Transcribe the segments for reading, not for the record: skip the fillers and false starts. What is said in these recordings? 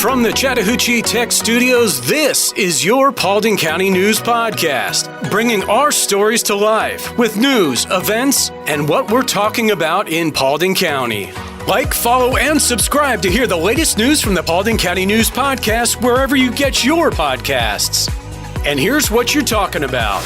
From the Chattahoochee Tech Studios, this is your Paulding County News Podcast, bringing our stories to life with news, events, and what we're talking about in Paulding County. Like, follow, and subscribe to hear the latest news from the Paulding County News Podcast wherever you get your podcasts. And here's what you're talking about.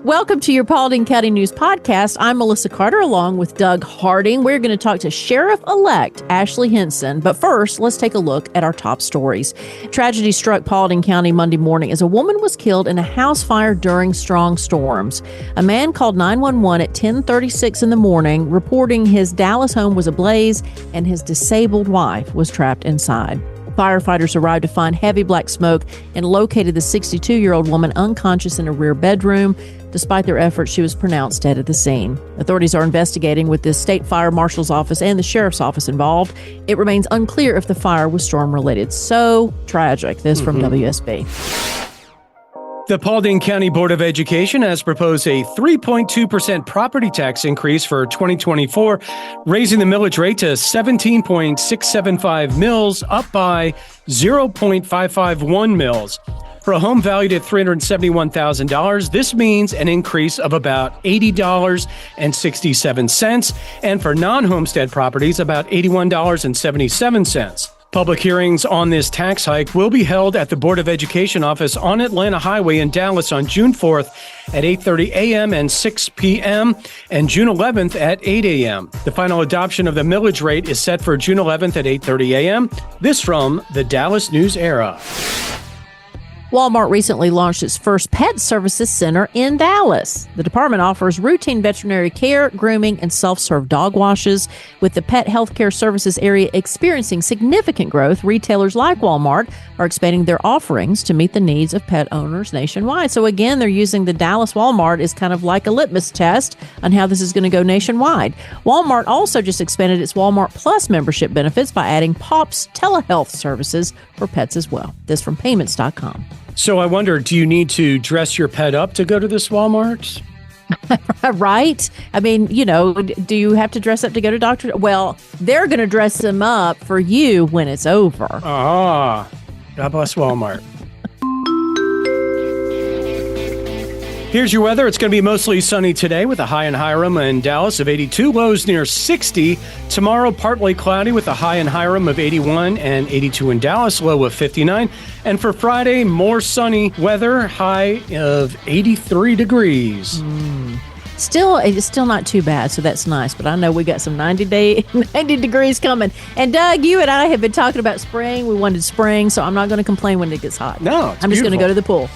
Welcome to your Paulding County News Podcast. I'm Melissa Carter along with Doug Harding. We're going to talk to Sheriff-elect Ashley Henson. But first, let's take a look at our top stories. Tragedy struck Paulding County Monday morning as a woman was killed in a house fire during strong storms. A man called 911 at 10:36 in the morning, reporting his Dallas home was ablaze and his disabled wife was trapped inside. Firefighters arrived to find heavy black smoke and located the 62-year-old woman unconscious in a rear bedroom. Despite their efforts, she was pronounced dead at the scene. Authorities are investigating with the state fire marshal's office and the sheriff's office involved. It remains unclear if the fire was storm-related. So tragic. This from WSB. The Paulding County Board of Education has proposed a 3.2% property tax increase for 2024, raising the millage rate to 17.675 mils, up by 0.551 mils. For a home valued at $371,000, this means an increase of about $80.67, and for non-homestead properties, about $81.77. Public hearings on this tax hike will be held at the Board of Education office on Atlanta Highway in Dallas on June 4th at 8:30 a.m. and 6 p.m. and June 11th at 8 a.m. The final adoption of the millage rate is set for June 11th at 8:30 a.m. This from the Dallas News Era. Walmart recently launched its first pet services center in Dallas. The department offers routine veterinary care, grooming, and self-serve dog washes. With the pet healthcare services area experiencing significant growth, retailers like Walmart are expanding their offerings to meet the needs of pet owners nationwide. So again, they're using the Dallas Walmart as kind of like a litmus test on how this is going to go nationwide. Walmart also just expanded its Walmart Plus membership benefits by adding POPs telehealth services for pets as well. This from payments.com. So I wonder, do you need to dress your pet up to go to this Walmart? Right? I mean, you know, do you have to dress up to go to doctor? Well, they're going to dress them up for you when it's over. Ah, God bless Walmart. Here's your weather. It's going to be mostly sunny today with a high in Hiram and Dallas of 82, lows near 60. Tomorrow, partly cloudy with a high in Hiram of 81 and 82 in Dallas, low of 59. And for Friday, more sunny weather, high of 83 degrees. It's still not too bad, so that's nice. But I know we got some 90 degrees coming. And Doug, you and I have been talking about spring. We wanted spring, so I'm not going to complain when it gets hot. No, I'm just going to go to the pool.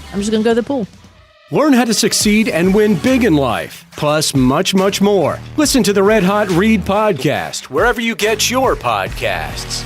Learn how to succeed and win big in life, plus much, much more. Listen to the Red Hot Read podcast, wherever you get your podcasts.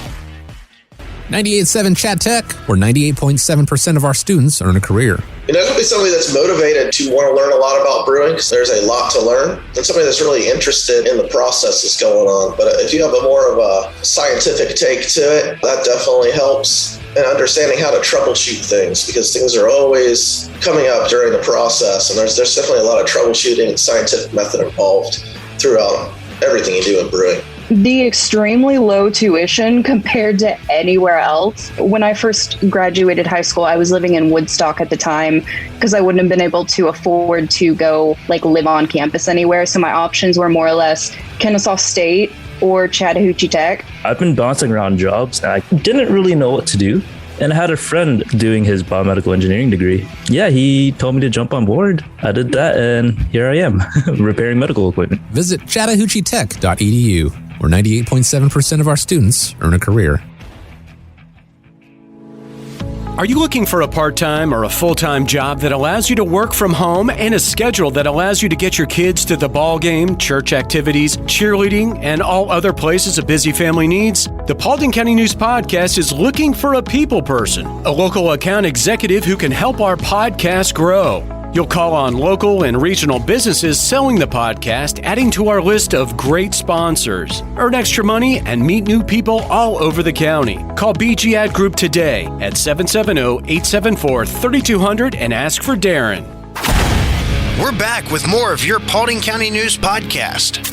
98.7 Chat Tech, where 98.7% of our students earn a career. You're definitely somebody that's motivated to want to learn a lot about brewing because there's a lot to learn, and somebody that's really interested in the process that's going on. But if you have a more of a scientific take to it, that definitely helps. And understanding how to troubleshoot things, because things are always coming up during the process, and there's definitely a lot of troubleshooting and scientific method involved throughout everything you do in brewing. The extremely low tuition compared to anywhere else. When I first graduated high school, I was living in Woodstock at the time because I wouldn't have been able to afford to go live on campus anywhere. So my options were more or less Kennesaw State or Chattahoochee Tech. I've been bouncing around jobs and I didn't really know what to do. And I had a friend doing his biomedical engineering degree. Yeah, he told me to jump on board. I did that, and here I am, repairing medical equipment. Visit chattahoocheetech.edu, where 98.7% of our students earn a career. Are you looking for a part-time or a full-time job that allows you to work from home and a schedule that allows you to get your kids to the ball game, church activities, cheerleading, and all other places a busy family needs? The Paulding County News Podcast is looking for a people person, a local account executive who can help our podcast grow. You'll call on local and regional businesses selling the podcast, adding to our list of great sponsors. Earn extra money and meet new people all over the county. Call BG Ad Group today at 770-874-3200 and ask for Darren. We're back with more of your Paulding County News Podcast.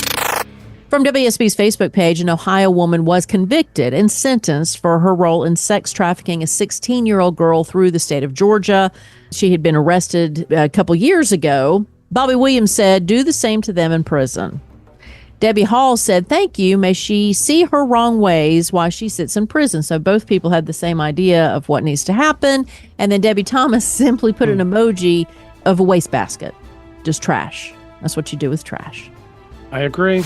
From WSB's Facebook page, an Ohio woman was convicted and sentenced for her role in sex trafficking a 16-year-old girl through the state of Georgia. She had been arrested a couple years ago. Bobby Williams said, "Do the same to them in prison." Debbie Hall said, "Thank you. May she see her wrong ways while she sits in prison." So both people had the same idea of what needs to happen. And then Debbie Thomas simply put an emoji of a wastebasket. Just trash. That's what you do with trash. I agree.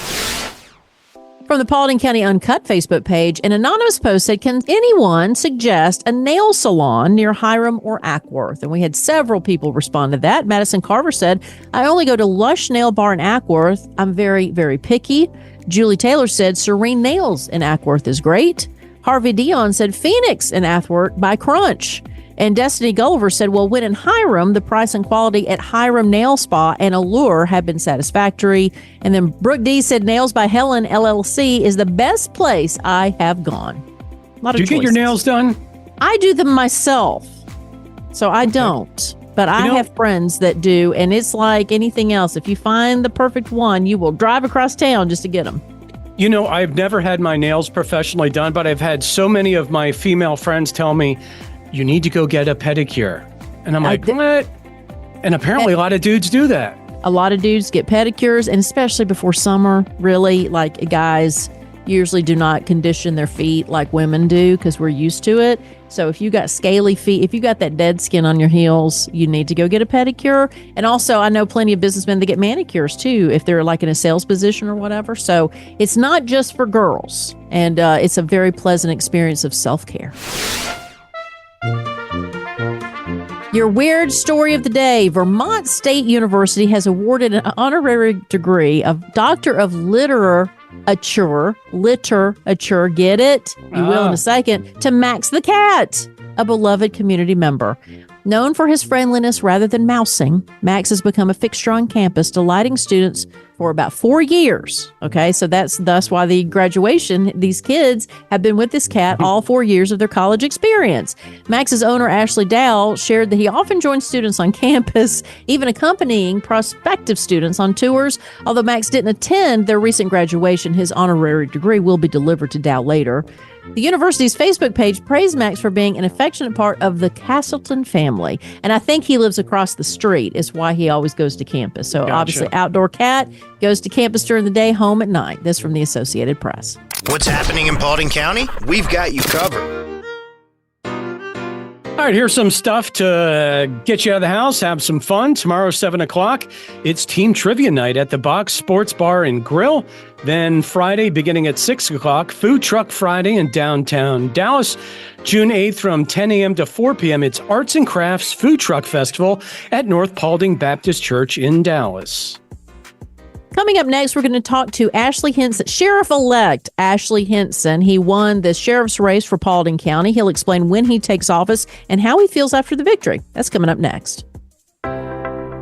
From the Paulding County Uncut Facebook page, an anonymous post said, "Can anyone suggest a nail salon near Hiram or Ackworth?" And we had several people respond to that. Madison Carver said, "I only go to Lush Nail Bar in Ackworth. I'm very, very picky." Julie Taylor said, "Serene Nails in Ackworth is great." Harvey Dion said, "Phoenix in Ackworth by Crunch." And Destiny Gulliver said, "Well, when in Hiram, the price and quality at Hiram Nail Spa and Allure have been satisfactory." And then Brooke D said, "Nails by Helen LLC is the best place I have gone." Do you get your nails done? I do them myself. So I don't. But I have friends that do. And it's like anything else. If you find the perfect one, you will drive across town just to get them. You know, I've never had my nails professionally done, but I've had so many of my female friends tell me, "You need to go get a pedicure." And I'm like, what? And apparently a lot of dudes do that. A lot of dudes get pedicures, and especially before summer, really, like guys usually do not condition their feet like women do because we're used to it. So if you got scaly feet, if you got that dead skin on your heels, you need to go get a pedicure. And also, I know plenty of businessmen that get manicures too, if they're like in a sales position or whatever. So it's not just for girls. And it's a very pleasant experience of self-care. Your weird story of the day. Vermont State University has awarded an honorary degree of Doctor of Literature, get it? You will in a second, to Max the cat, a beloved community member. Known for his friendliness rather than mousing, Max has become a fixture on campus, delighting students for about 4 years. Okay, so that's why the graduation, these kids have been with this cat all 4 years of their college experience. Max's owner, Ashley Dow, shared that he often joins students on campus, even accompanying prospective students on tours. Although Max didn't attend their recent graduation, his honorary degree will be delivered to Dow later. The university's Facebook page praised Max for being an affectionate part of the Castleton family. And I think he lives across the street is why he always goes to campus. So obviously outdoor cat, goes to campus during the day, home at night. This from the Associated Press. What's happening in Paulding County? We've got you covered. All right, here's some stuff to get you out of the house, have some fun. Tomorrow, 7 o'clock, it's Team Trivia Night at the Box Sports Bar and Grill. Then Friday, beginning at 6 o'clock, Food Truck Friday in downtown Dallas. June 8th from 10 a.m. to 4 p.m., it's Arts and Crafts Food Truck Festival at North Paulding Baptist Church in Dallas. Coming up next, we're going to talk to Ashley Henson, Sheriff-elect Ashley Henson. He won the sheriff's race for Paulding County. He'll explain when he takes office and how he feels after the victory. That's coming up next.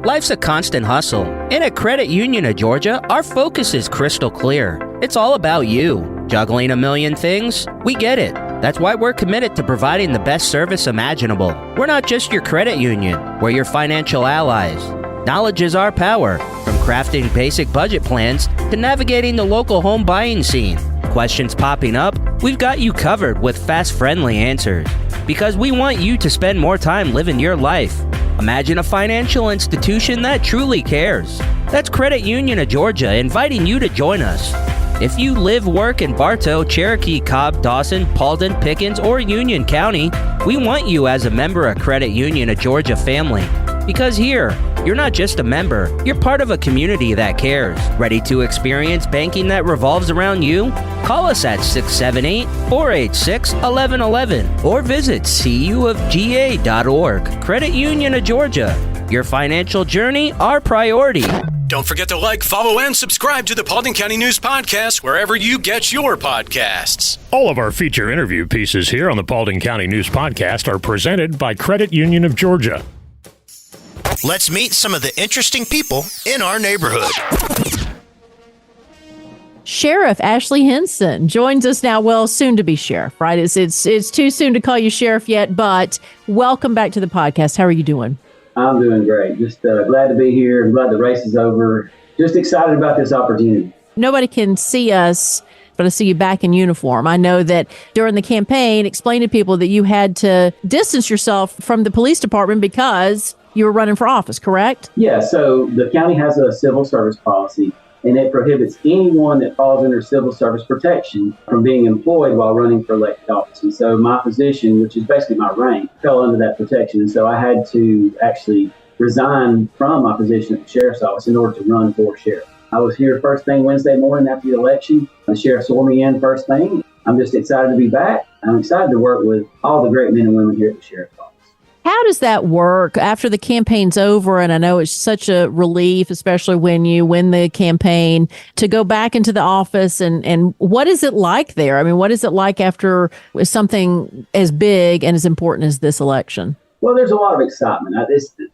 Life's a constant hustle, and at Credit Union of Georgia, our focus is crystal clear. It's all about you. Juggling a million things? We get it. That's why we're committed to providing the best service imaginable. We're not just your credit union, we're your financial allies. Knowledge is our power, from crafting basic budget plans to navigating the local home buying scene. Questions popping up? We've got you covered with fast, friendly answers. Because we want you to spend more time living your life. Imagine a financial institution that truly cares. That's Credit Union of Georgia inviting you to join us. If you live, work in Bartow, Cherokee, Cobb, Dawson, Paulding, Pickens, or Union County, we want you as a member of Credit Union of Georgia family. Because here, you're not just a member, you're part of a community that cares. Ready to experience banking that revolves around you? Call us at 678-486-1111 or visit cuofga.org. Credit Union of Georgia. Your financial journey, our priority. Don't forget to like, follow, and subscribe to the Paulding County News Podcast wherever you get your podcasts. All of our feature interview pieces here on the Paulding County News Podcast are presented by Credit Union of Georgia. Let's meet some of the interesting people in our neighborhood. Sheriff Ashley Henson joins us now. Well, soon to be sheriff, right? It's too soon to call you sheriff yet, but welcome back to the podcast. How are you doing? I'm doing great. Just glad to be here. I'm glad the race is over. Just excited about this opportunity. Nobody can see us, but I see you back in uniform. I know that during the campaign, explain to people that you had to distance yourself from the police department because you were running for office, correct? Yeah, so the county has a civil service policy, and it prohibits anyone that falls under civil service protection from being employed while running for elected office. And so my position, which is basically my rank, fell under that protection. And so I had to actually resign from my position at the sheriff's office in order to run for sheriff. I was here first thing Wednesday morning after the election. The sheriff swore me in first thing. I'm just excited to be back. I'm excited to work with all the great men and women here at the sheriff's office. How does that work after the campaign's over? And I know it's such a relief, especially when you win the campaign, to go back into the office. And what is it like there? I mean, what is it like after something as big and as important as this election? Well, there's a lot of excitement.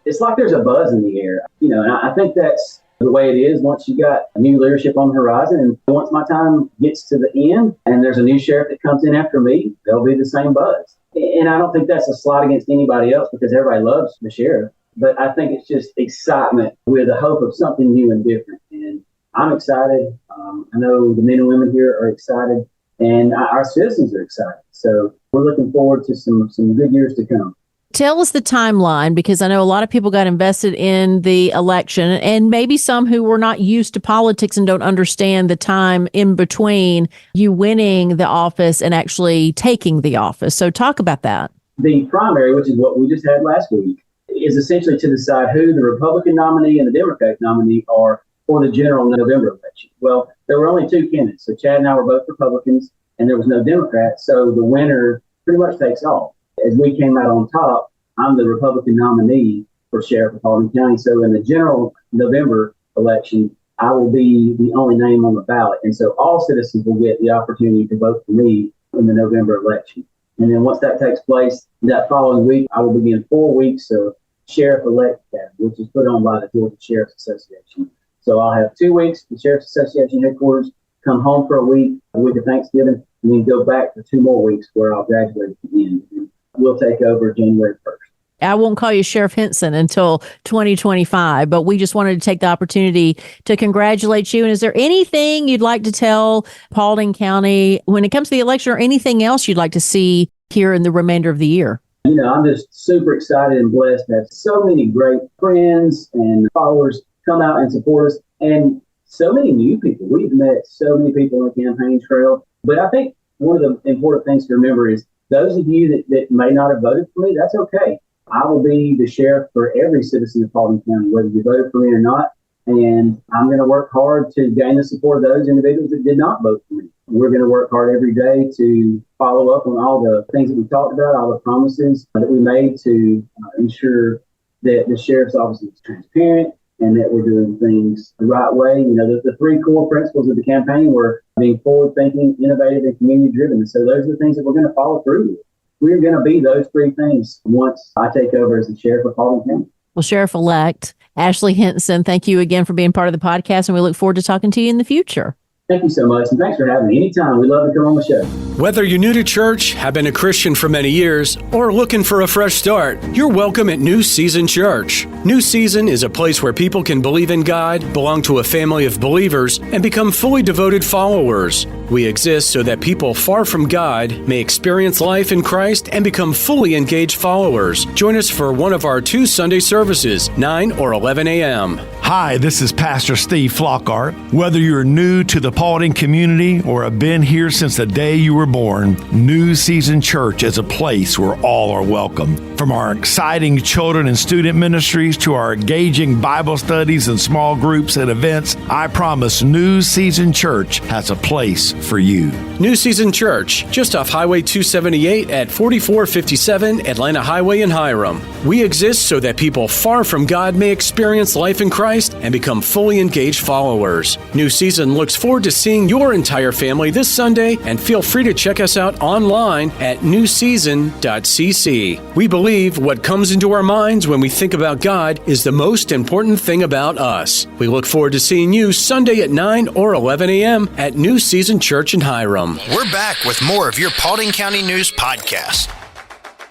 It's like there's a buzz in the air, and I think that's the way it is once you got a new leadership on the horizon. And once my time gets to the end and there's a new sheriff that comes in after me, there'll be the same buzz. And I don't think that's a slight against anybody else because everybody loves the sheriff. But I think it's just excitement with the hope of something new and different. And I'm excited. I know the men and women here are excited, and our citizens are excited. So we're looking forward to some good years to come. Tell us the timeline, because I know a lot of people got invested in the election, and maybe some who were not used to politics and don't understand the time in between you winning the office and actually taking the office. So talk about that. The primary, which is what we just had last week, is essentially to decide who the Republican nominee and the Democratic nominee are for the general November election. Well, there were only two candidates. So Chad and I were both Republicans, and there was no Democrat. So the winner pretty much takes all. As we came out on top, I'm the Republican nominee for sheriff of Paulding County. So in the general November election, I will be the only name on the ballot. And so all citizens will get the opportunity to vote for me in the November election. And then once that takes place, that following week, I will begin 4 weeks of sheriff-elect academy, which is put on by the Georgia Sheriff's Association. So I'll have 2 weeks at the Sheriff's Association headquarters, come home for a week of Thanksgiving, and then go back for 2 more weeks where I'll graduate at the end. And we'll take over January 1st. I won't call you Sheriff Henson until 2025, but we just wanted to take the opportunity to congratulate you. And is there anything you'd like to tell Paulding County when it comes to the election, or anything else you'd like to see here in the remainder of the year? I'm just super excited and blessed to have so many great friends and followers come out and support us, and so many new people. We've met so many people on the campaign trail. But I think one of the important things to remember is those of you that may not have voted for me, that's okay. I will be the sheriff for every citizen of Paulding County, whether you voted for me or not. And I'm going to work hard to gain the support of those individuals that did not vote for me. We're going to work hard every day to follow up on all the things that we talked about, all the promises that we made to ensure that the sheriff's office is transparent and that we're doing things the right way. The 3 core principles of the campaign were being forward-thinking, innovative, and community-driven. And so those are the things that we're going to follow through with. We're going to be those 3 things once I take over as the sheriff of Paulding County. Well, Sheriff-elect Ashley Henson, thank you again for being part of the podcast, and we look forward to talking to you in the future. Thank you so much, and thanks for having me. Anytime. We love to come on the show. Whether you're new to church, have been a Christian for many years, or looking for a fresh start, you're welcome at New Season Church. New Season is a place where people can believe in God, belong to a family of believers, and become fully devoted followers. We exist so that people far from God may experience life in Christ and become fully engaged followers. Join us for one of our 2 Sunday services, 9 or 11 a.m. Hi, this is Pastor Steve Flockhart. Whether you're new to the Paulding community or have been here since the day you were born, New Season Church is a place where all are welcome. From our exciting children and student ministries to our engaging Bible studies and small groups and events, I promise New Season Church has a place for you. New Season Church, just off Highway 278 at 4457 Atlanta Highway in Hiram. We exist so that people far from God may experience life in Christ and become fully engaged followers. New Season looks forward to seeing your entire family this Sunday, and feel free to check us out online at newseason.cc. We believe what comes into our minds when we think about God is the most important thing about us. We look forward to seeing you Sunday at 9 or 11 a.m. at New Season Church in Hiram. We're back with more of your Paulding County News Podcast.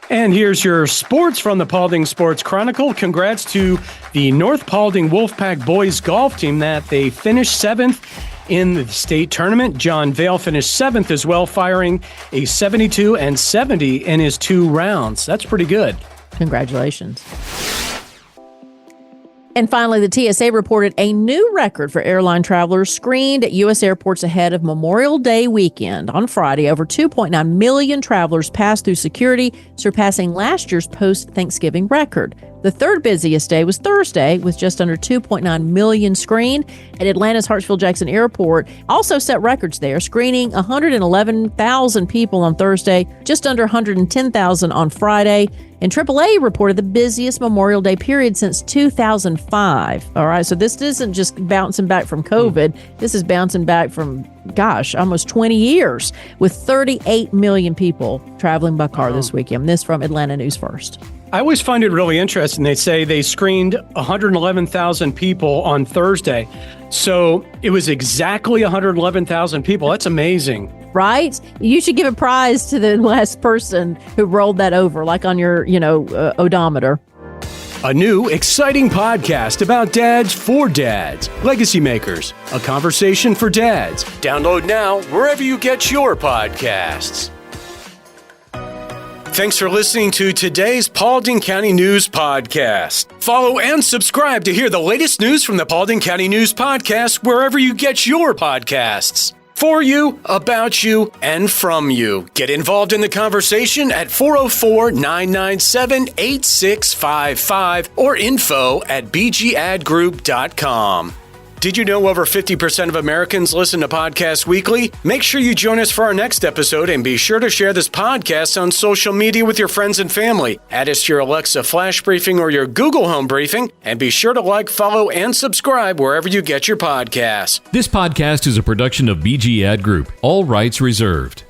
And here's your sports from the Paulding Sports Chronicle. Congrats to the North Paulding Wolfpack boys golf team that they finished 7th In the state tournament, John Vale finished 7th as well, firing a 72 and 70 in his 2 rounds. That's pretty good. Congratulations. And finally, the TSA reported a new record for airline travelers screened at U.S. airports ahead of Memorial Day weekend. On Friday, over 2.9 million travelers passed through security, surpassing last year's post-Thanksgiving record. The third busiest day was Thursday, with just under 2.9 million screened. At Atlanta's Hartsfield-Jackson Airport, also set records there, screening 111,000 people on Thursday, just under 110,000 on Friday. And AAA reported the busiest Memorial Day period since 2005. All right, so this isn't just bouncing back from COVID. This is bouncing back from, almost 20 years, with 38 million people traveling by car this weekend. This from Atlanta News First. I always find it really interesting. They say they screened 111,000 people on Thursday. So it was exactly 111,000 people. That's amazing. Right? You should give a prize to the last person who rolled that over, like on your, odometer. A new, exciting podcast about dads for dads. Legacy Makers, a conversation for dads. Download now wherever you get your podcasts. Thanks for listening to today's Paulding County News Podcast. Follow and subscribe to hear the latest news from the Paulding County News Podcast wherever you get your podcasts. For you, about you, and from you. Get involved in the conversation at 404-997-8655 or info@bgadgroup.com. Did you know over 50% of Americans listen to podcasts weekly? Make sure you join us for our next episode and be sure to share this podcast on social media with your friends and family. Add us to your Alexa Flash Briefing or your Google Home Briefing, and be sure to like, follow, and subscribe wherever you get your podcasts. This podcast is a production of BG Ad Group. All rights reserved.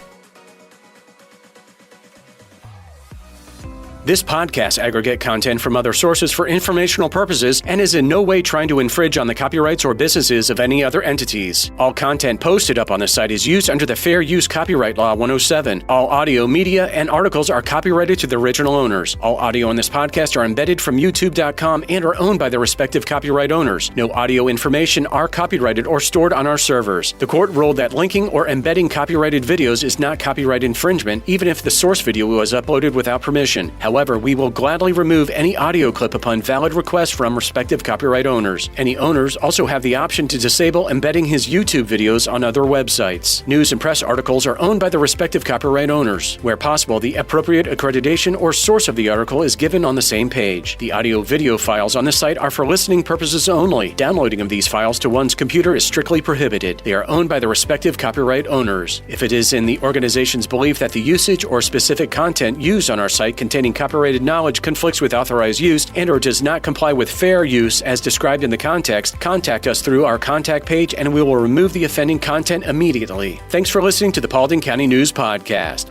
This podcast aggregate content from other sources for informational purposes and is in no way trying to infringe on the copyrights or businesses of any other entities. All content posted up on the site is used under the Fair Use Copyright Law 107. All audio, media, and articles are copyrighted to the original owners. All audio in this podcast are embedded from YouTube.com and are owned by their respective copyright owners. No audio information are copyrighted or stored on our servers. The court ruled that linking or embedding copyrighted videos is not copyright infringement, even if the source video was uploaded without permission. However, we will gladly remove any audio clip upon valid request from respective copyright owners. Any owners also have the option to disable embedding his YouTube videos on other websites. News and press articles are owned by the respective copyright owners. Where possible, the appropriate accreditation or source of the article is given on the same page. The audio-video files on the site are for listening purposes only. Downloading of these files to one's computer is strictly prohibited. They are owned by the respective copyright owners. If it is in the organization's belief that the usage or specific content used on our site containing copyrighted knowledge conflicts with authorized use and/or does not comply with fair use as described in the context, contact us through our contact page and we will remove the offending content immediately. Thanks for listening to the Paulding County News Podcast.